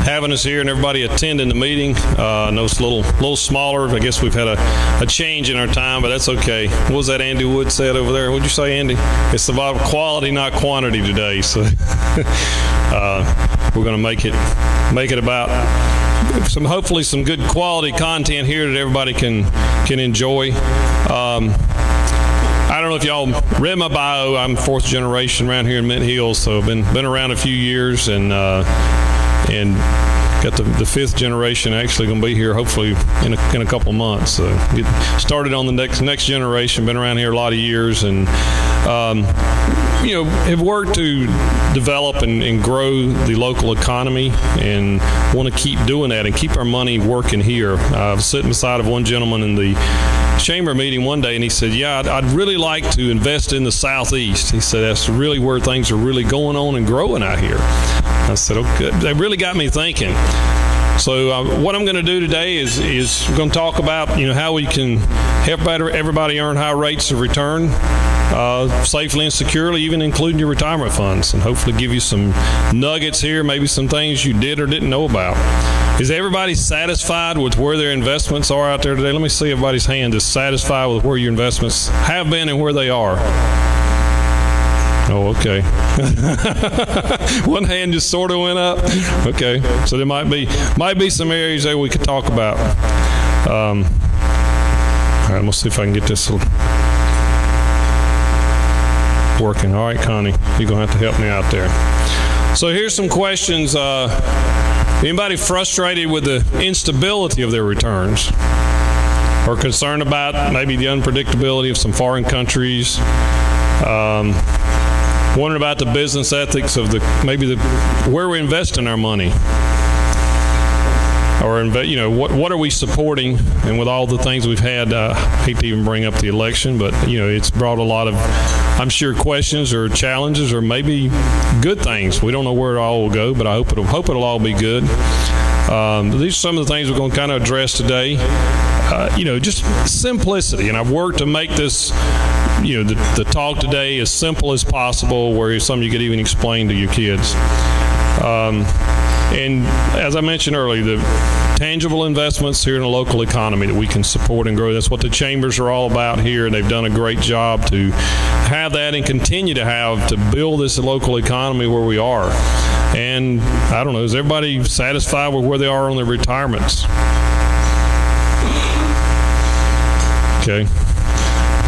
having us here and everybody attending the meeting. I know it's a little smaller. I guess we've had a change in our time, but that's okay. What was that Andy Wood said over there? What'd you say, Andy? It's about quality, not quantity today. So we're going to make it about hopefully some good quality content here that everybody can enjoy. I don't know if y'all read my bio. I'm fourth generation around here in Mint Hills, so I've been around a few years and got the fifth generation actually going to be here hopefully in a couple months. So get started on the next generation. Been around here a lot of years and have worked to develop and grow the local economy and want to keep doing that and keep our money working here. I was sitting beside of one gentleman in the chamber meeting one day and he said, yeah, I'd really like to invest in the Southeast. He said, that's really where things are really going on and growing out here. I said, okay. They really got me thinking. So what I'm going to do today is we're going to talk about how we can help everybody earn high rates of return safely and securely, even including your retirement funds, and hopefully give you some nuggets here, maybe some things you did or didn't know about. Is everybody satisfied with where their investments are out there today? Let me see everybody's hand is satisfied with where your investments have been and where they are. Oh, okay. One hand just sort of went up. Okay, so there might be some areas that we could talk about. All right, let's see if I can get this working. All right, Connie, you're going to have to help me out there. So here's some questions. Anybody frustrated with the instability of their returns or concerned about maybe the unpredictability of some foreign countries? Wondering about the business ethics of where we're investing our money, or what are we supporting? And with all the things we've had, I hate to even bring up the election, but it's brought a lot of, I'm sure, questions or challenges or maybe good things. We don't know where it all will go, but I hope it'll all be good. These are some of the things we're going to kind of address today. Just simplicity, and I've worked to make this. The talk today as simple as possible, where it's something you could even explain to your kids. And as I mentioned earlier, the tangible investments here in the local economy that we can support and grow. That's what the chambers are all about here, and they've done a great job to have that and continue to have to build this local economy where we are. And I don't know, is everybody satisfied with where they are on their retirements? Okay.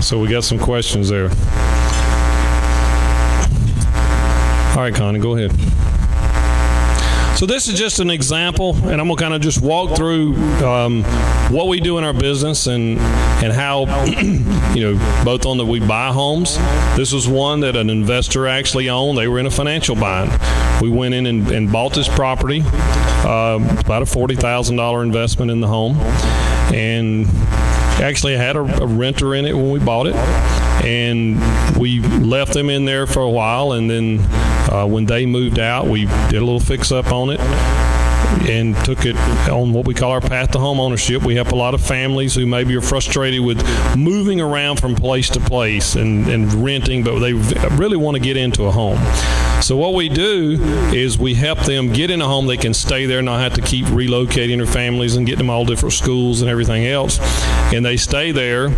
So we got some questions there. All right, Connie, go ahead. So this is just an example, and I'm going to kind of just walk through what we do in our business and how, both on that we buy homes. This was one that an investor actually owned. They were in a financial bind. We went in and bought this property, about a $40,000 investment in the home, and actually had a renter in it when we bought it, and we left them in there for a while, and then when they moved out, we did a little fix-up on it and took it on what we call our path to home ownership. We help a lot of families who maybe are frustrated with moving around from place to place and renting, but they really want to get into a home. So what we do is we help them get in a home they can stay there, not have to keep relocating their families and getting them all different schools and everything else. And they stay there,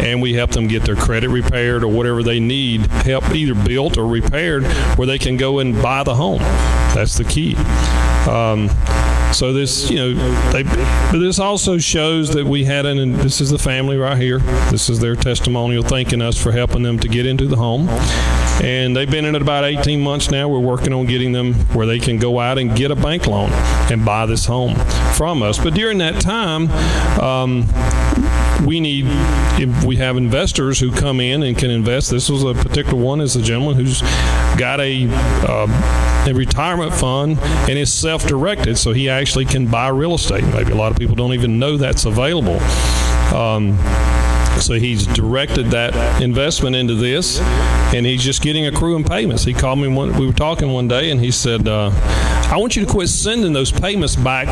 and we help them get their credit repaired or whatever they need, help either built or repaired, where they can go and buy the home. That's the key. So this, this also shows that we had this is the family right here. This is their testimonial thanking us for helping them to get into the home. And they've been in it about 18 months now. We're working on getting them where they can go out and get a bank loan and buy this home from us. But during that time, we have investors who come in and can invest. This was a particular one is a gentleman who's got a retirement fund and is self-directed, so he actually can buy real estate. Maybe a lot of people don't even know that's available. So he's directed that investment into this, and he's just getting accruing payments. He called me we were talking one day, and he said, I want you to quit sending those payments back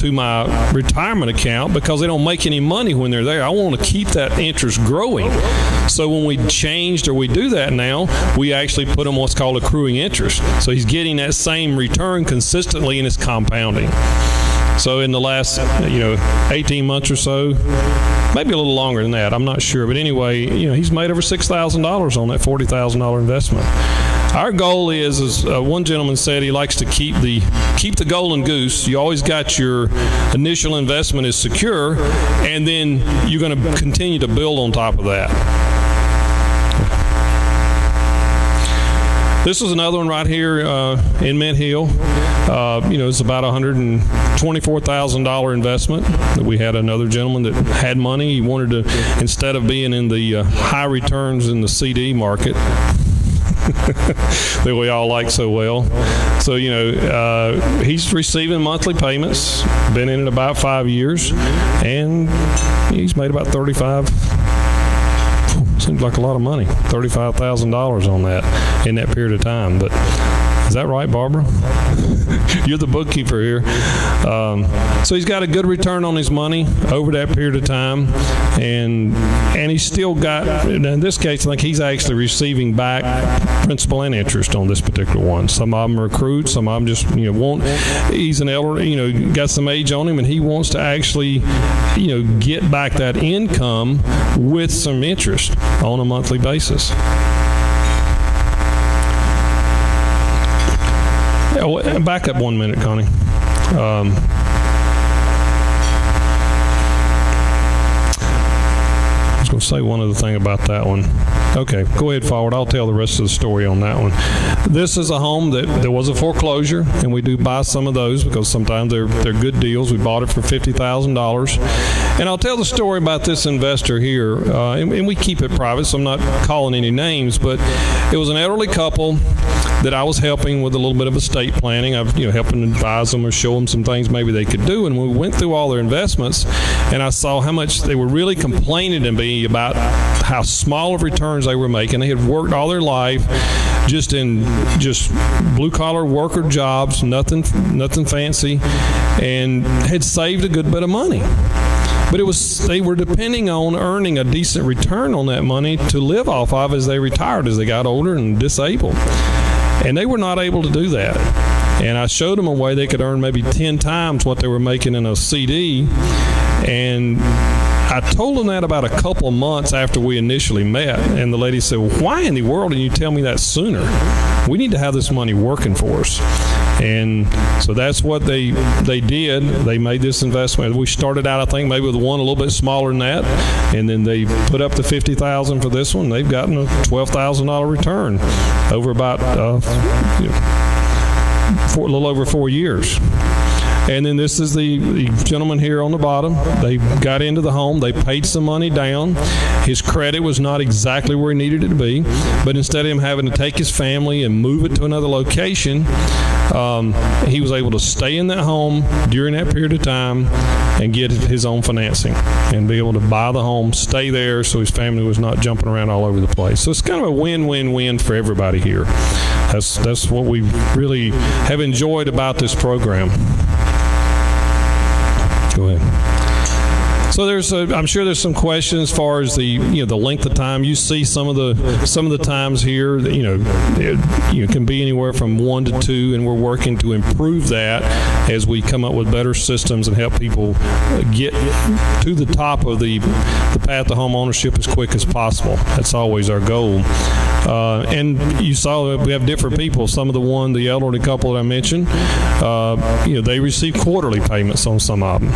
to my retirement account because they don't make any money when they're there. I want to keep that interest growing. So when we changed or we do that now, we actually put him what's called accruing interest. So he's getting that same return consistently, and it's compounding. So in the last, 18 months or so, maybe a little longer than that, I'm not sure. But anyway, he's made over $6,000 on that $40,000 investment. Our goal is one gentleman said, he likes to keep the golden goose. You always got your initial investment is secure, and then you're going to continue to build on top of that. This is another one right here in Mint Hill. It's about $124,000 investment. We had another gentleman that had money. He wanted to, instead of being in the high returns in the CD market that we all like so well. So, he's receiving monthly payments, been in it about 5 years, and he's made about seems like a lot of money, $35,000 on that in that period of time. But is that right, Barbara? You're the bookkeeper here. So he's got a good return on his money over that period of time, and he's still got, in this case, I think he's actually receiving back principal and interest on this particular one. Some of them are accrued, some of them just, he's an elder, got some age on him, and he wants to actually, get back that income with some interest on a monthly basis. Back up 1 minute, Connie. I was going to say one other thing about that one. Okay, go ahead forward. I'll tell the rest of the story on that one. This is a home that there was a foreclosure, and we do buy some of those because sometimes they're good deals. We bought it for $50,000. And I'll tell the story about this investor here, and we keep it private, so I'm not calling any names, but it was an elderly couple that I was helping with a little bit of estate planning. I've helping advise them or show them some things maybe they could do. And we went through all their investments, and I saw how much they were really complaining to me about how small of returns they were making. They had worked all their life just in blue collar worker jobs, nothing fancy, and had saved a good bit of money. But they were depending on earning a decent return on that money to live off of as they retired, as they got older and disabled. And they were not able to do that. And I showed them a way they could earn maybe 10 times what they were making in a CD. And I told them that about a couple of months after we initially met. And the lady said, well, why in the world didn't you tell me that sooner? We need to have this money working for us. And so that's what they did. They made this investment. We started out, I think, maybe with one a little bit smaller than that, and then they put up the $50,000 for this one. They've gotten a $12,000 return over about a little over 4 years. And then this is the gentleman here on the bottom. They got into the home. They paid some money down. His credit was not exactly where he needed it to be, but instead of him having to take his family and move it to another location, he was able to stay in that home during that period of time and get his own financing and be able to buy the home, stay there so his family was not jumping around all over the place. So it's kind of a win-win-win for everybody here. That's what we really have enjoyed about this program. Go ahead. So I'm sure there's some questions as far as the length of time. You see some of the times here that, it can be anywhere from 1 to 2, and we're working to improve that as we come up with better systems and help people get to the top of the path to home ownership as quick as possible. That's always our goal. And you saw that we have different people. Some of the elderly couple that I mentioned, they received quarterly payments on some of them.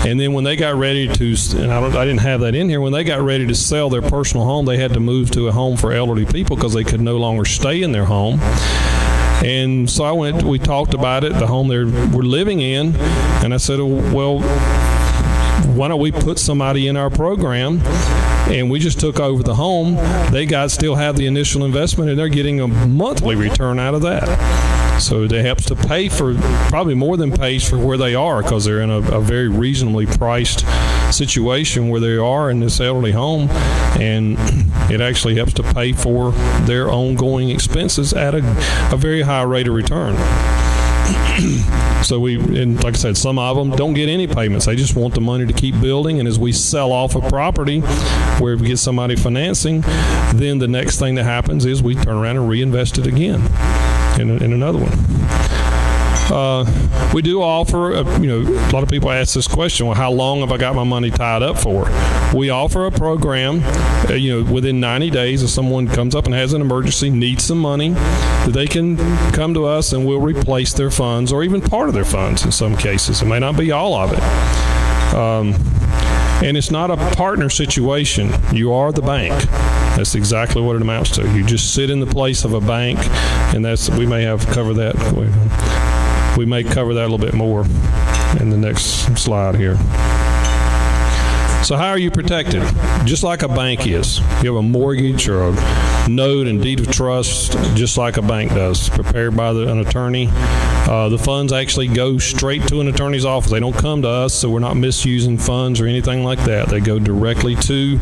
And then when they got ready to, and I didn't have that in here, when they got ready to sell their personal home, they had to move to a home for elderly people because they could no longer stay in their home. And so we talked about it, the home they were living in, and I said, well, why don't we put somebody in our program? And we just took over the home. They still have the initial investment, and they're getting a monthly return out of that. So it helps to pay for, probably more than pays for where they are, because they're in a very reasonably priced situation where they are in this elderly home, and it actually helps to pay for their ongoing expenses at a very high rate of return. So and like I said, some of them don't get any payments. They just want the money to keep building. And as we sell off a property where we get somebody financing, then the next thing that happens is we turn around and reinvest it again in another one. We do offer, a lot of people ask this question, well, how long have I got my money tied up for? We offer a program, within 90 days, if someone comes up and has an emergency, needs some money, they can come to us and we'll replace their funds, or even part of their funds in some cases. It may not be all of it. And it's not a partner situation. You are the bank. That's exactly what it amounts to. You just sit in the place of a bank, and we may cover that a little bit more in the next slide here. So how are you protected? Just like a bank is. You have a mortgage or a note and deed of trust, just like a bank does, prepared by an attorney. The funds actually go straight to an attorney's office. They don't come to us, so we're not misusing funds or anything like that. They go directly to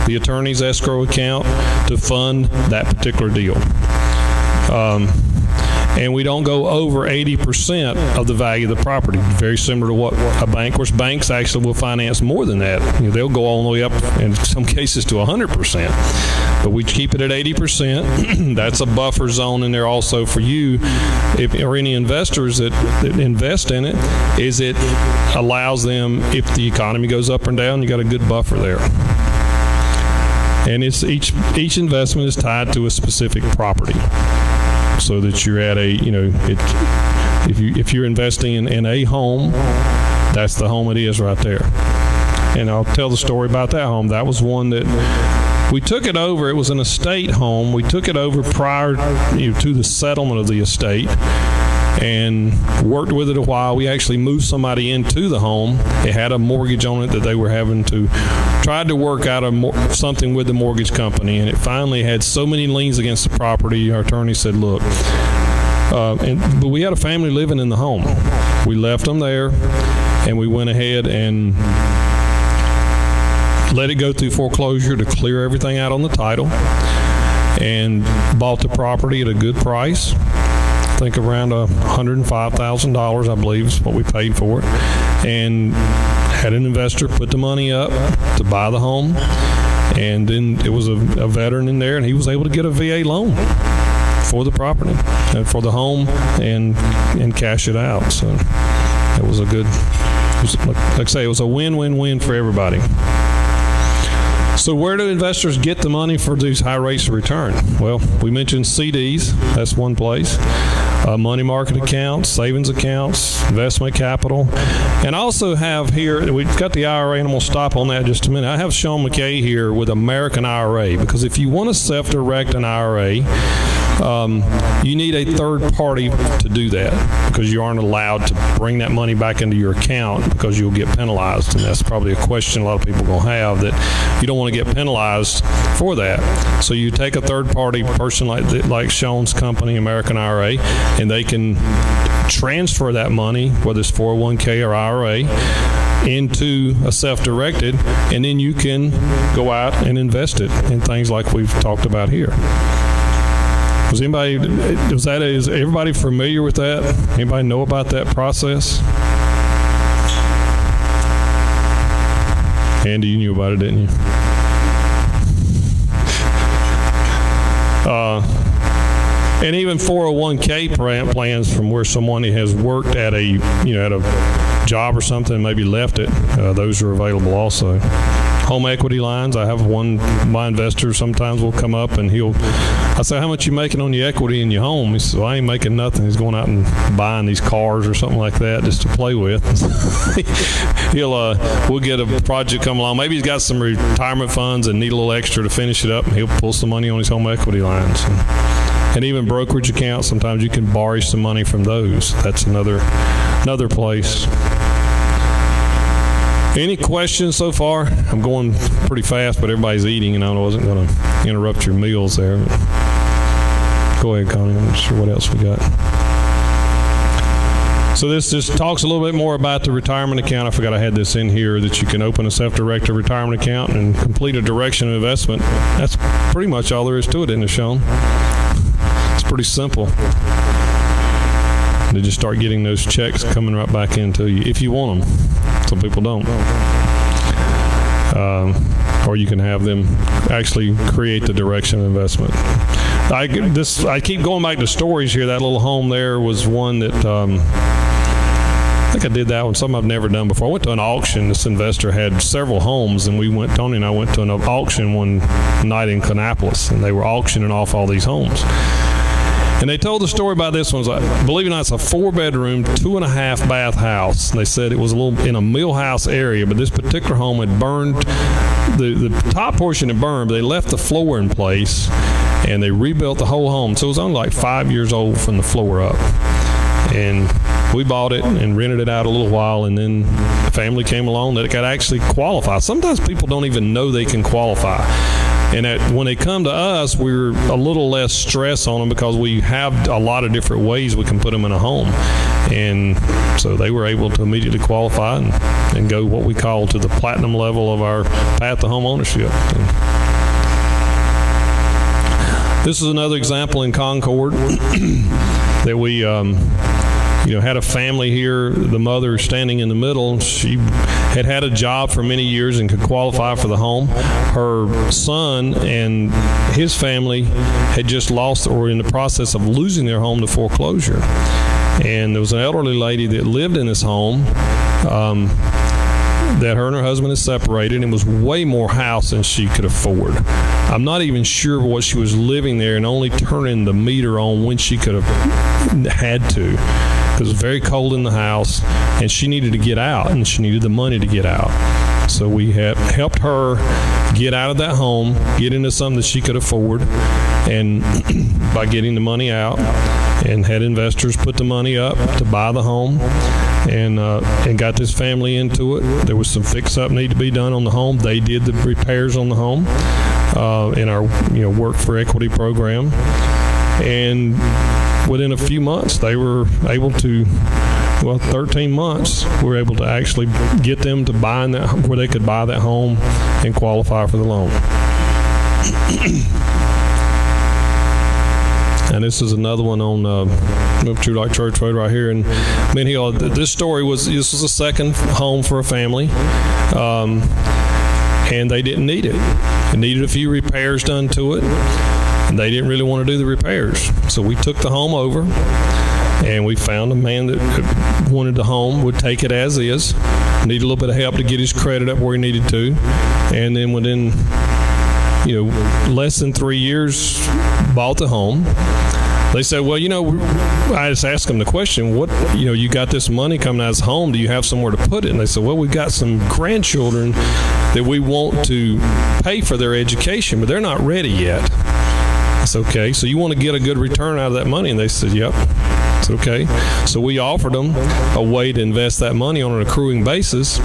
the attorney's escrow account to fund that particular deal. And we don't go over 80% of the value of the property, very similar to what a bank, of course, banks actually will finance more than that. They'll go all the way up, in some cases, to 100%. But we keep it at 80%. That's a buffer zone in there also for you, or any investors that invest in it, is it allows them, if the economy goes up and down, you got a good buffer there. And it's each investment is tied to a specific property, so that you're at if you're investing in a home, that's the home it is right there. And I'll tell the story about that home. That was one that we took it over. It was an estate home. We took it over prior to the settlement of the estate, and worked with it a while. We actually moved somebody into the home. It had a mortgage on it that they were having to tried to work out something with the mortgage company, and it finally had so many liens against the property. Our attorney said, look, but we had a family living in the home. We left them there, and we went ahead and let it go through foreclosure to clear everything out on the title, and bought the property at a good price. I think around $105,000, I believe, is what we paid for it, and had an investor put the money up to buy the home, and then it was a veteran in there, and he was able to get a VA loan for the property and for the home, and cash it out. So it was like I say, it was a win-win-win for everybody. So where do investors get the money for these high rates of return? Well, we mentioned CDs. That's one place. Money market accounts, savings accounts, investment capital. And I also have here, we've got the IRA, and I'm going to stop on that just a minute. I have Sean McKay here with American IRA, because if you want to self-direct an IRA, you need a third party to do that, because you aren't allowed to bring that money back into your account, because you'll get penalized. And that's probably a question a lot of people are going to have, that you don't want to get penalized for that. So you take a third party person like Sean's company, American IRA, and they can transfer that money, whether it's 401k or IRA, into a self-directed, and then you can go out and invest it in things like we've talked about here. Is everybody familiar with that? Anybody know about that process? Andy, you knew about it, didn't you? And even 401k plans from where someone has worked at a job or something, maybe left it, those are available also. Home equity lines, I have one, my investor sometimes will come up and I say, how much you making on your equity in your home? He says, well, I ain't making nothing. He's going out and buying these cars or something like that just to play with. We'll get a project come along. Maybe he's got some retirement funds and need a little extra to finish it up, and he'll pull some money on his home equity lines. And even brokerage accounts, sometimes you can borrow some money from those. That's another place. Any questions so far? I'm going pretty fast, but everybody's eating, and I wasn't going to interrupt your meals there. Go ahead, Connie. I'm not sure what else we got. So this just talks a little bit more about the retirement account. I forgot I had this in here, that you can open a self-directed retirement account and complete a direction of investment. That's pretty much all there is to it, isn't it, Sean? It's pretty simple. To just start getting those checks coming right back into you, if you want them. Some people don't. Or you can have them actually create the direction of investment. I keep going back to stories here. That little home there was one that I think I did that one, something I've never done before. I went to an auction. This investor had several homes, and Tony and I went to an auction one night in Kannapolis, and they were auctioning off all these homes. And they told the story about this one. Believe it or not, it's a 4-bedroom, 2.5 bath house. And they said it was a little in a mill house area, but this particular home had burned. The top portion had burned, but they left the floor in place, and they rebuilt the whole home. So it was only like 5 years old from the floor up. And we bought it and rented it out a little while, and then the family came along that it could actually qualify. Sometimes people don't even know they can qualify. And when they come to us, we're a little less stress on them because we have a lot of different ways we can put them in a home. And so they were able to immediately qualify and go what we call to the platinum level of our path to home ownership. This is another example in Concord that we had a family here. The mother standing in the middle. She had a job for many years and could qualify for the home. Her son and his family had just lost or in the process of losing their home to foreclosure. And there was an elderly lady that lived in this home that her and her husband had separated, and was way more house than she could afford. I'm not even sure what she was living there and only turning the meter on when she could have had to. It was very cold in the house, and she needed to get out, and she needed the money to get out. So we have helped her get out of that home, get into something that she could afford, and by getting the money out, and had investors put the money up to buy the home, and got this family into it. There was some fix-up need to be done on the home. They did the repairs on the home in our Work for Equity program, and within a few months, they were able to, 13 months, we were able to actually get them to buy where they could buy that home and qualify for the loan. And this is another one on True Light Church Road right here in Mint Hill. This was a second home for a family, and they didn't need it. It needed a few repairs done to it. They didn't really want to do the repairs. So we took the home over, and we found a man that wanted the home, would take it as is, needed a little bit of help to get his credit up where he needed to. And then within, less than 3 years, bought the home. They said, well, I just asked them the question, you got this money coming out of this home, do you have somewhere to put it? And they said, well, we've got some grandchildren that we want to pay for their education, but they're not ready yet. It's okay. So you want to get a good return out of that money? And they said, yep. It's okay. So we offered them a way to invest that money on an accruing basis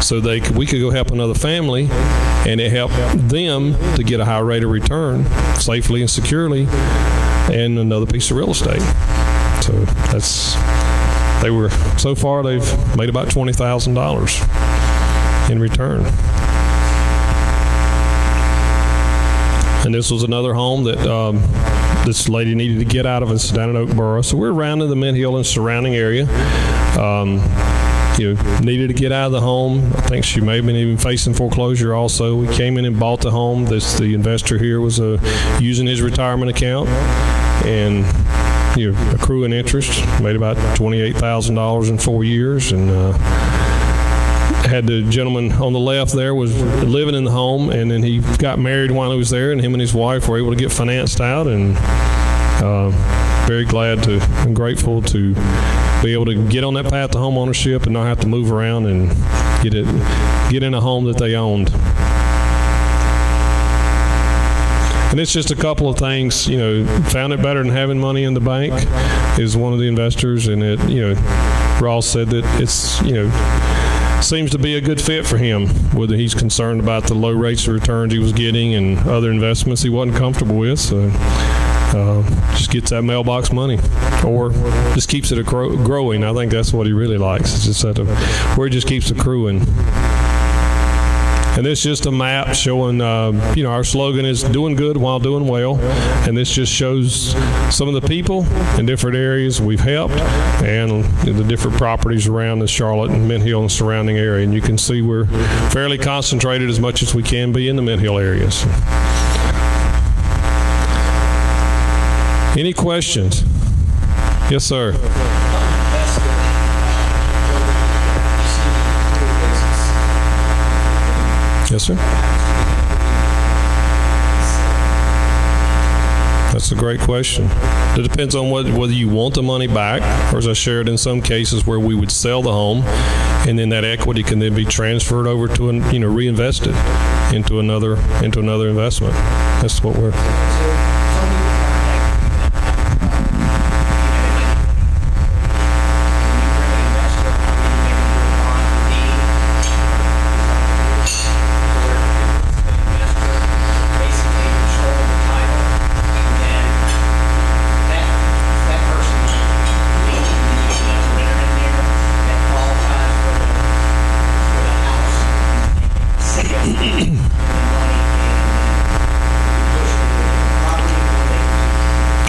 so we could go help another family, and it helped them to get a high rate of return safely and securely and another piece of real estate. So so far they've made about $20,000 in return. And this was another home that this lady needed to get out of. It's down in Oakboro. So we're around in the Mint Hill and surrounding area. Needed to get out of the home. I think she may have been even facing foreclosure also. We came in and bought the home. The investor here was using his retirement account and accruing interest. Made about $28,000 in 4 years, and had the gentleman on the left there was living in the home, and then he got married while he was there, and him and his wife were able to get financed out, and very glad and grateful to be able to get on that path to home ownership and not have to move around and get in a home that they owned. And it's just a couple of things. Found it better than having money in the bank is one of the investors, and Ross said that it's seems to be a good fit for him, whether he's concerned about the low rates of returns he was getting and other investments he wasn't comfortable with. So just gets that mailbox money, or just keeps it growing. I think that's what he really likes. It's just where it just keeps accruing. And this is just a map showing, our slogan is doing good while doing well. And this just shows some of the people in different areas we've helped and the different properties around the Charlotte and Mint Hill and surrounding area. And you can see we're fairly concentrated as much as we can be in the Mint Hill areas. Any questions? Yes, sir. Yes, sir. That's a great question. It depends on whether you want the money back, or as I shared in some cases where we would sell the home, and then that equity can then be transferred over to reinvested into another investment. That's what we're.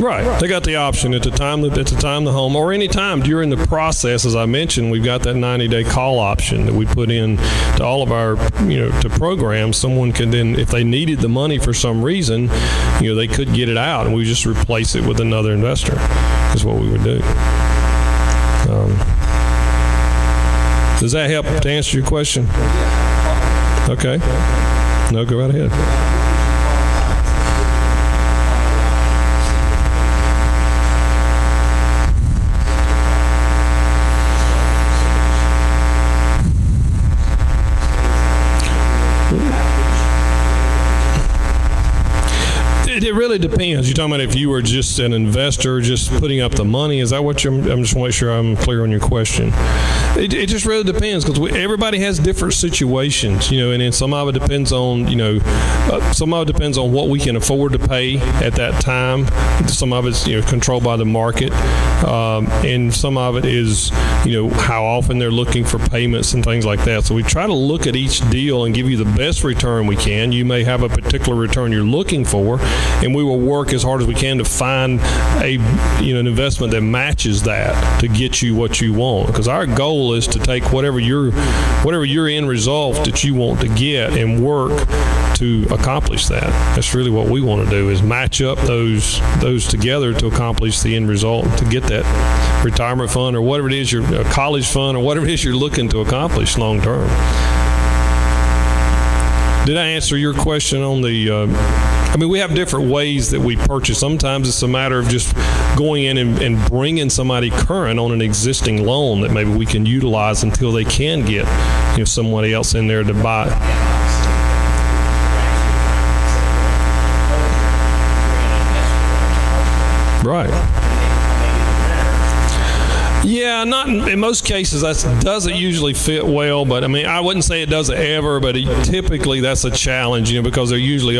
Right. They got the option at the time the home, or any time during the process. As I mentioned, we've got that 90-day call option that we put in to all of our, to programs. Someone could then, if they needed the money for some reason, they could get it out, and we just replace it with another investor. Is what we would do. Does that help to answer your question? Okay. No, go right ahead. It really depends. You're talking about if you were just an investor, just putting up the money. Is that what I'm just want to make sure I'm clear on your question. It just really depends, because everybody has different situations, and then some of it depends on, some of it depends on what we can afford to pay at that time. Some of it's, controlled by the market, and some of it is, how often they're looking for payments and things like that. So we try to look at each deal and give you the best return we can. You may have a particular return you're looking for, and we will work as hard as we can to find an investment that matches that to get you what you want. Because our goal is to take whatever your end result that you want to get and work to accomplish that. That's really what we want to do, is match up those together to accomplish the end result, to get that retirement fund or whatever it is, your college fund or whatever it is you're looking to accomplish long term. Did I answer your question on the we have different ways that we purchase. Sometimes it's a matter of just going in and bringing somebody current on an existing loan that maybe we can utilize until they can get somebody else in there to buy. Right. Yeah, not in most cases that doesn't usually fit well, but I wouldn't say it doesn't ever, but typically that's a challenge, because they're usually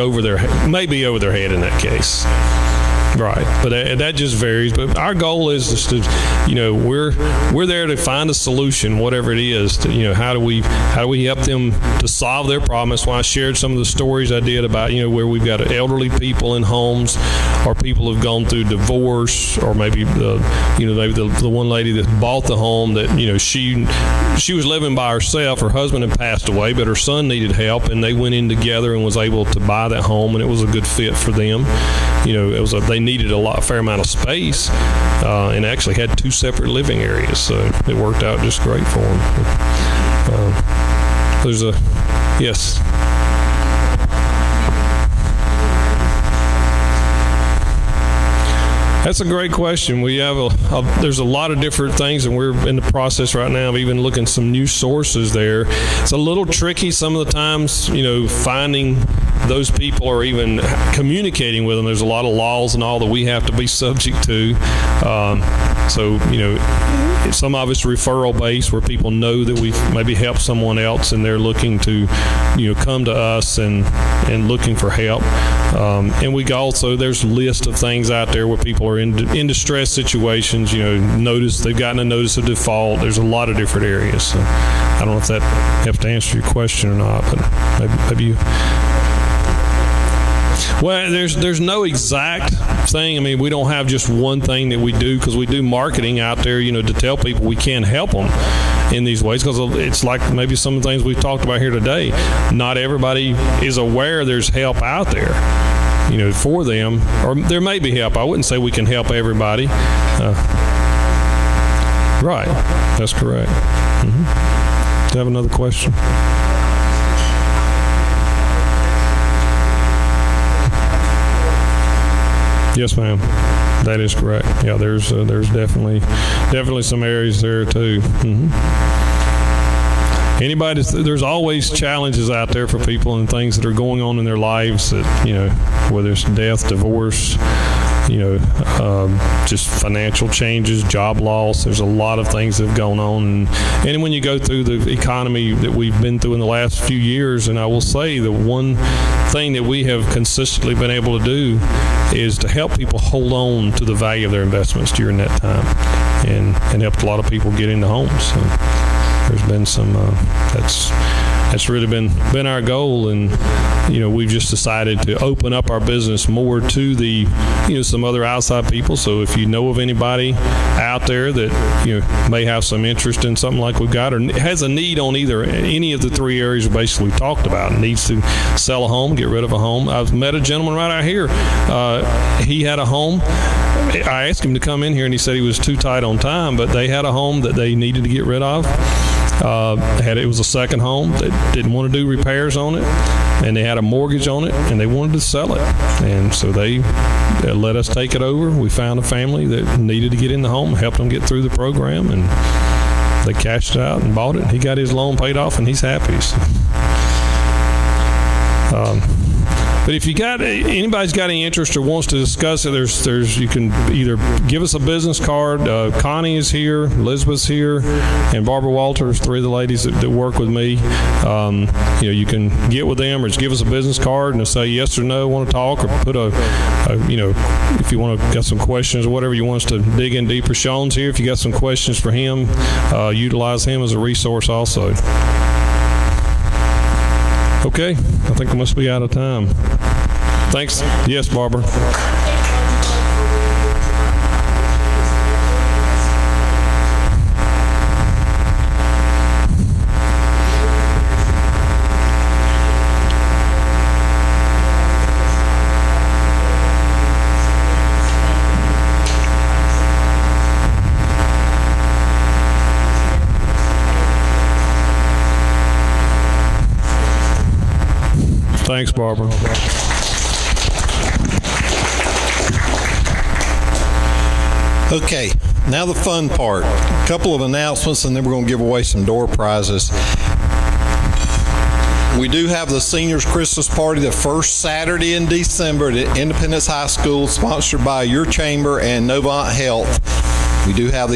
maybe over their head in that case. Right, but that just varies. But our goal is just to, we're there to find a solution, whatever it is. To, how do we help them to solve their problem? That's why I shared some of the stories I did about where we've got elderly people in homes, or people who've gone through divorce, or maybe the one lady that bought the home that she was living by herself. Her husband had passed away, but her son needed help, and they went in together and was able to buy that home, and it was a good fit for them. They needed a fair amount of space, and actually had two separate living areas, so it worked out just great for them. Yes. That's a great question. We have there's a lot of different things, and we're in the process right now of even looking some new sources there. It's a little tricky some of the times, finding those people or even communicating with them. There's a lot of laws and all that we have to be subject to. So some of it's referral based, where people know that we've maybe helped someone else and they're looking to, come to us and looking for help. And we also, there's a list of things out there where people are in distress situations. They've gotten a notice of default. There's a lot of different areas. So I don't know if that helps to answer your question or not, but maybe you. Well, there's no exact thing. I mean, we don't have just one thing that we do, because we do marketing out there, to tell people we can help them in these ways, because it's like maybe some of the things we've talked about here today. Not everybody is aware there's help out there, for them, or there may be help. I wouldn't say we can help everybody. Right, that's correct. Mm-hmm. Do you have another question? Yes, ma'am. That is correct. Yeah, there's definitely some areas there too. Mm-hmm. There's always challenges out there for people and things that are going on in their lives that, whether it's death, divorce, just financial changes, job loss. There's a lot of things that have gone on. And when you go through the economy that we've been through in the last few years, and I will say the one thing that we have consistently been able to do is to help people hold on to the value of their investments during that time, and helped a lot of people get into homes. So there's been some, that's really been our goal, and we've just decided to open up our business more to the some other outside people. So if you know of anybody out there that may have some interest in something like we've got, or has a need on any of the three areas we basically talked about, needs to sell a home, get rid of a home. I've met a gentleman right out here. He had a home. I asked him to come in here, and he said he was too tight on time, but they had a home that they needed to get rid of. It was a second home. They didn't want to do repairs on it, and they had a mortgage on it, and they wanted to sell it. And so they let us take it over. We found a family that needed to get in the home, helped them get through the program, and they cashed it out and bought it. He got his loan paid off, and he's happy. So, but if anybody's got any interest or wants to discuss it, you can either give us a business card. Connie is here, Elizabeth's here, and Barbara Walters, three of the ladies that work with me. You can get with them or just give us a business card and say yes or no, want to talk, or put if you want to got some questions or whatever you want us to dig in deeper. Sean's here. If you got some questions for him, utilize him as a resource also. Okay, I think I must be out of time. Thanks. Yes, Barbara. Thanks, Barbara. Okay, now the fun part. A couple of announcements, and then we're going to give away some door prizes. We do have the Seniors Christmas Party the first Saturday in December at Independence High School, sponsored by your chamber and Novant Health. We do have these